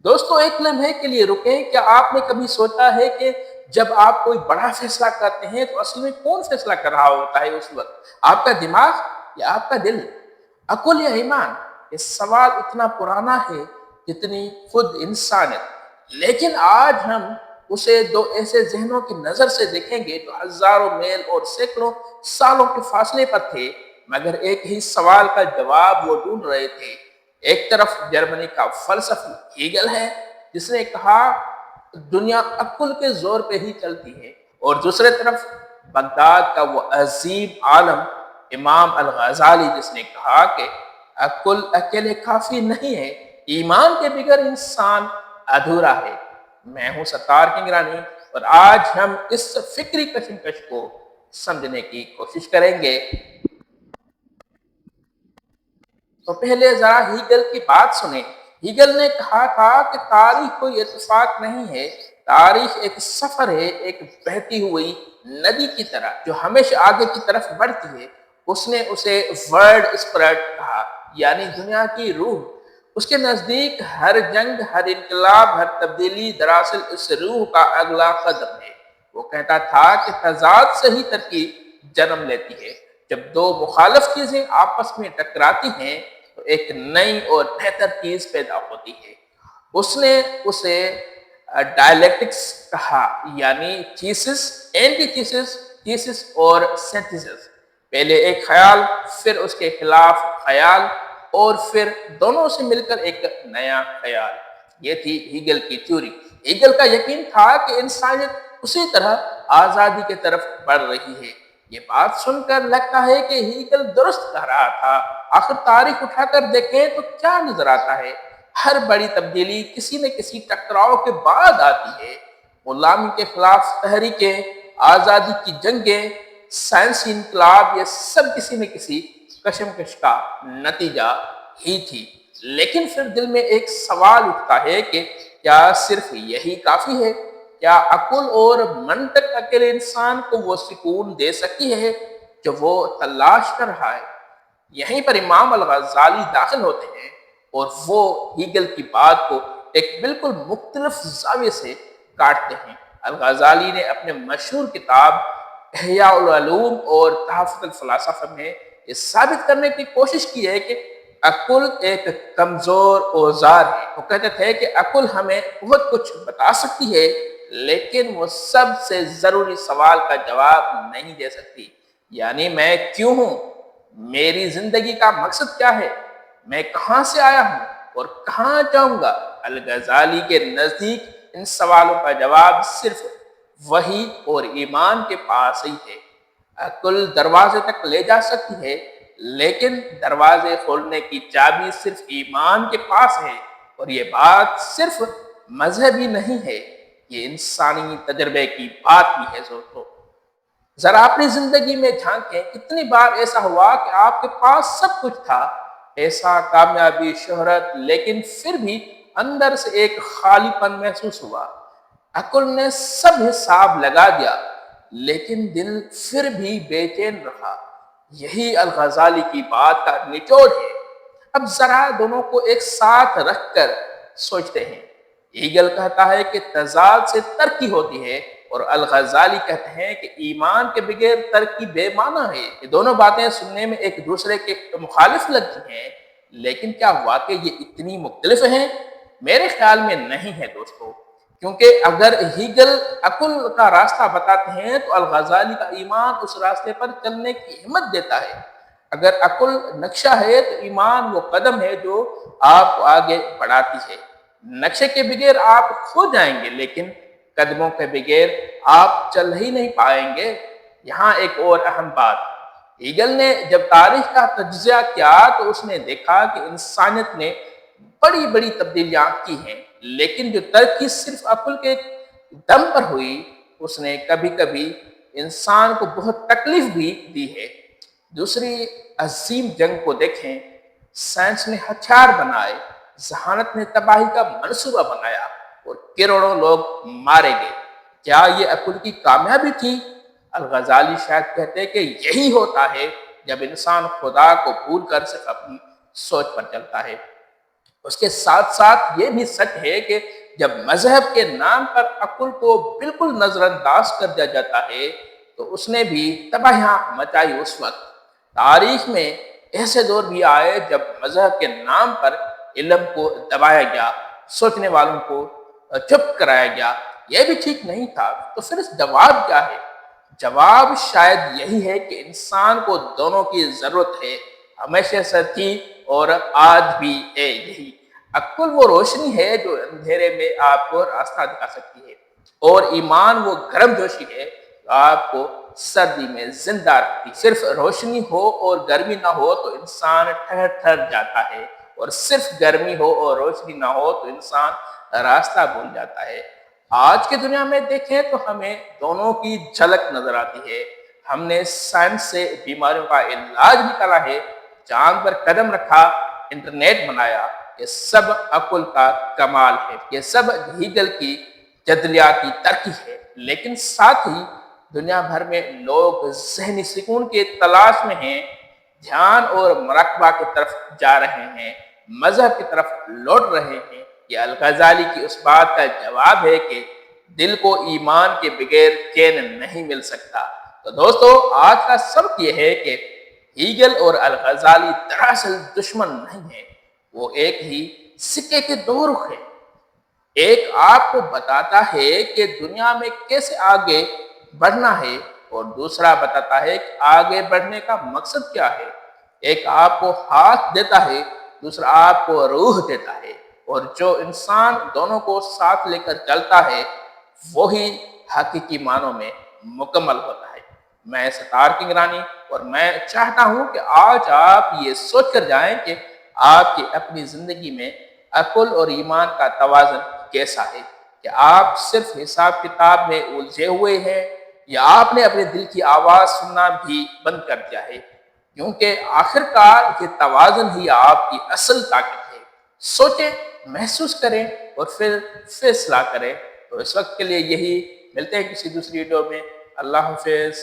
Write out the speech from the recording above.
دوستو ایک لمحے کے لیے رکیں، کیا آپ نے کبھی سوچا ہے کہ جب آپ کوئی بڑا فیصلہ کرتے ہیں تو اصل میں کون فیصلہ کر رہا ہوتا ہے اس وقت؟ آپ کا دماغ یا آپ کا دل؟ عقل یا ایمان؟ یہ سوال اتنا پرانا ہے جتنی خود انسانیت، لیکن آج ہم اسے دو ایسے ذہنوں کی نظر سے دیکھیں گے جو ہزاروں میل اور سینکڑوں سالوں کے فاصلے پر تھے، مگر ایک ہی سوال کا جواب وہ ڈھونڈ رہے تھے۔ ایک طرف جرمنی کا فلسفی ہیگل ہے، جس نے کہا دنیا عقل کے زور پہ ہی چلتی ہے، اور دوسرے طرف بغداد کا وہ عظیم عالم امام الغزالی، جس نے کہا کہ عقل اکیلے کافی نہیں ہے، ایمان کے بغیر انسان ادھورا ہے۔ میں ہوں ستار کنگرانی، اور آج ہم اس فکری کشمکش کو سمجھنے کی کوشش کریں گے۔ تو پہلے ذرا ہیگل کی بات سنیں۔ ہیگل نے کہا تھا کہ تاریخ کوئی اتفاق نہیں ہے، تاریخ ایک سفر ہے، ایک بہتی ہوئی ندی کی طرح جو ہمیشہ آگے کی طرف بڑھتی ہے۔ اس نے اسے ورڈ اسپرٹ کہا، یعنی دنیا کی روح۔ اس کے نزدیک ہر جنگ، ہر انقلاب، ہر تبدیلی دراصل اس روح کا اگلا قدم ہے۔ وہ کہتا تھا کہ تضاد سے ہی ترقی جنم لیتی ہے۔ جب دو مخالف چیزیں آپس میں ٹکراتی ہیں تو ایک نئی اور بہتر چیز پیدا ہوتی ہے۔ اس نے اسے ڈائلیکٹکس کہا، یعنی تھیسس، اینٹی تھیسس، تھیسس اور سینتھیسس۔ پہلے ایک خیال، پھر اس کے خلاف خیال، اور پھر دونوں سے مل کر ایک نیا خیال۔ یہ تھی ہیگل کی تھیوری۔ ہیگل کا یقین تھا کہ انسانیت اسی طرح آزادی کی طرف بڑھ رہی ہے۔ یہ بات سن کر لگتا ہے کہ ہیگل درست کہہ رہا تھا۔ آخر تاریخ اٹھا کر دیکھیں تو کیا نظر آتا ہے؟ ہر بڑی تبدیلی کسی نہ کسی ٹکراؤ کے بعد آتی ہے۔ غلامی کے خلاف تحریکیں، آزادی کی جنگیں، سائنسی انقلاب، یہ سب کسی نہ کسی کشمکش کا نتیجہ ہی تھی۔ لیکن پھر دل میں ایک سوال اٹھتا ہے کہ کیا صرف یہی کافی ہے؟ کیا عقل اور منطق اکیلے انسان کو وہ سکون دے سکتی ہے جو وہ تلاش کر رہا ہے؟ یہیں پر امام الغزالی داخل ہوتے ہیں، اور وہ ہیگل کی بات کو ایک بالکل مختلف زاویے سے کاٹتے ہیں۔ الغزالی نے اپنے مشہور کتاب احیاء العلوم اور تحفۃ الفلاسفہ میں یہ ثابت کرنے کی کوشش کی ہے کہ عقل ایک کمزور اوزار ہے۔ وہ کہتے تھے کہ عقل ہمیں بہت کچھ بتا سکتی ہے، لیکن وہ سب سے ضروری سوال کا جواب نہیں دے سکتی، یعنی میں کیوں ہوں؟ میری زندگی کا مقصد کیا ہے؟ میں کہاں سے آیا ہوں اور کہاں جاؤں گا؟ الغزالی کے نزدیک ان سوالوں کا جواب صرف وحی اور ایمان کے پاس ہی ہے۔ عقل دروازے تک لے جا سکتی ہے، لیکن دروازے کھولنے کی چابی صرف ایمان کے پاس ہے، اور یہ بات صرف مذہبی نہیں ہے، یہ انسانی تجربے کی بات بھی ہے۔ دوستو ذرا اپنی زندگی میں جھانکیں، کتنی بار ایسا ہوا کہ آپ کے پاس سب کچھ تھا، پیسہ، کامیابی، شہرت، لیکن پھر بھی اندر سے ایک خالی پن محسوس ہوا۔ عقل نے سب حساب لگا دیا، لیکن دل پھر بھی بے چین رہا۔ یہی الغزالی کی بات کا نچوڑ ہے۔ اب ذرا دونوں کو ایک ساتھ رکھ کر سوچتے ہیں۔ ہیگل کہتا ہے کہ تضاد سے ترقی ہوتی ہے، اور الغزالی کہتے ہیں کہ ایمان کے بغیر ترقی بے معنی ہے۔ یہ دونوں باتیں سننے میں ایک دوسرے کے مخالف لگتی ہیں، لیکن کیا واقعی یہ اتنی مختلف ہیں؟ میرے خیال میں نہیں ہے دوستو، کیونکہ اگر ہیگل عقل کا راستہ بتاتے ہیں تو الغزالی کا ایمان اس راستے پر چلنے کی ہمت دیتا ہے۔ اگر عقل نقشہ ہے تو ایمان وہ قدم ہے جو آپ کو آگے بڑھاتی ہے۔ نقشے کے بغیر آپ کھو جائیں گے، لیکن قدموں کے بغیر آپ چل ہی نہیں پائیں گے۔ یہاں ایک اور اہم بات، ہیگل نے جب تاریخ کا تجزیہ کیا تو اس نے دیکھا کہ انسانیت نے بڑی بڑی تبدیلیاں کی ہیں، لیکن جو ترقی صرف عقل کے دم پر ہوئی، اس نے کبھی کبھی انسان کو بہت تکلیف بھی دی ہے۔ دوسری عظیم جنگ کو دیکھیں، سائنس نے ہتھیار بنائے، ذہانت نے تباہی کا منصوبہ بنایا، اور کروڑوں لوگ مارے گئے۔ کیا یہ عقل کی کامیابی تھی؟ الغزالی شاید کہتے کہ یہی ہوتا ہے جب انسان خدا کو بھول کر صرف اپنی سوچ پر چلتا ہے۔ اس کے ساتھ ساتھ یہ بھی سچ ہے کہ جب مذہب کے نام پر عقل کو بالکل نظر انداز کر دیا جاتا ہے تو اس نے بھی تباہیاں مچائی اس وقت۔ تاریخ میں ایسے دور بھی آئے جب مذہب کے نام پر علم کو دبایا گیا، سوچنے والوں کو چپ کرایا گیا۔ یہ بھی ٹھیک نہیں تھا۔ تو پھر اس جواب کیا ہے؟ جواب شاید یہی ہے کہ انسان کو دونوں کی ضرورت ہے، ہمیشہ سے تھی اور آج بھی ہے یہی۔ عقل وہ روشنی ہے جو اندھیرے میں آپ کو راستہ دکھا سکتی ہے، اور ایمان وہ گرم جوشی ہے جو آپ کو سردی میں زندہ رکھتی۔ صرف روشنی ہو اور گرمی نہ ہو تو انسان ٹھہر ٹھہر جاتا ہے، اور صرف گرمی ہو اور روشنی نہ ہو تو انسان راستہ بھول جاتا ہے۔ آج کی دنیا میں دیکھیں تو ہمیں دونوں کی جھلک نظر آتی ہے۔ ہم نے سائنس سے بیماریوں کا علاج نکالا ہے، چاند پر قدم رکھا، انٹرنیٹ بنایا۔ یہ سب عقل کا کمال ہے، یہ سب ہیگل کی جدلیاتی ترقی ہے۔ لیکن ساتھ ہی دنیا بھر میں لوگ ذہنی سکون کی تلاش میں ہیں، دھیان اور مراقبہ کی طرف جا رہے ہیں، مذہب کی طرف لوٹ رہے ہیں۔ یہ الغزالی کی اس بات کا جواب ہے کہ دل کو ایمان کے بغیر چین نہیں مل سکتا۔ تو دوستو، آج کا سبق یہ ہے کہ ہیگل اور الغزالی دراصل دشمن نہیں ہیں، وہ ایک ہی سکے کے دو رخ ہیں۔ ایک آپ کو بتاتا ہے کہ دنیا میں کیسے آگے بڑھنا ہے، اور دوسرا بتاتا ہے کہ آگے بڑھنے کا مقصد کیا ہے۔ ایک آپ کو ہاتھ دیتا ہے، دوسرا آپ کو روح دیتا ہے، اور جو انسان دونوں کو ساتھ لے کر چلتا ہے وہی حقیقی معنوں میں مکمل ہوتا ہے۔ میں ستار کنگرانی، اور میں چاہتا ہوں کہ آج آپ یہ سوچ کر جائیں کہ آپ کی اپنی زندگی میں عقل اور ایمان کا توازن کیسا ہے؟ کہ آپ صرف حساب کتاب میں الجھے ہوئے ہیں، یا آپ نے اپنے دل کی آواز سننا بھی بند کر دیا ہے؟ کیونکہ آخر کار یہ توازن ہی آپ کی اصل طاقت ہے۔ سوچیں، محسوس کریں، اور پھر فیصلہ کریں۔ تو اس وقت کے لیے یہی، ملتے ہیں کسی دوسری ویڈیو میں۔ اللہ حافظ۔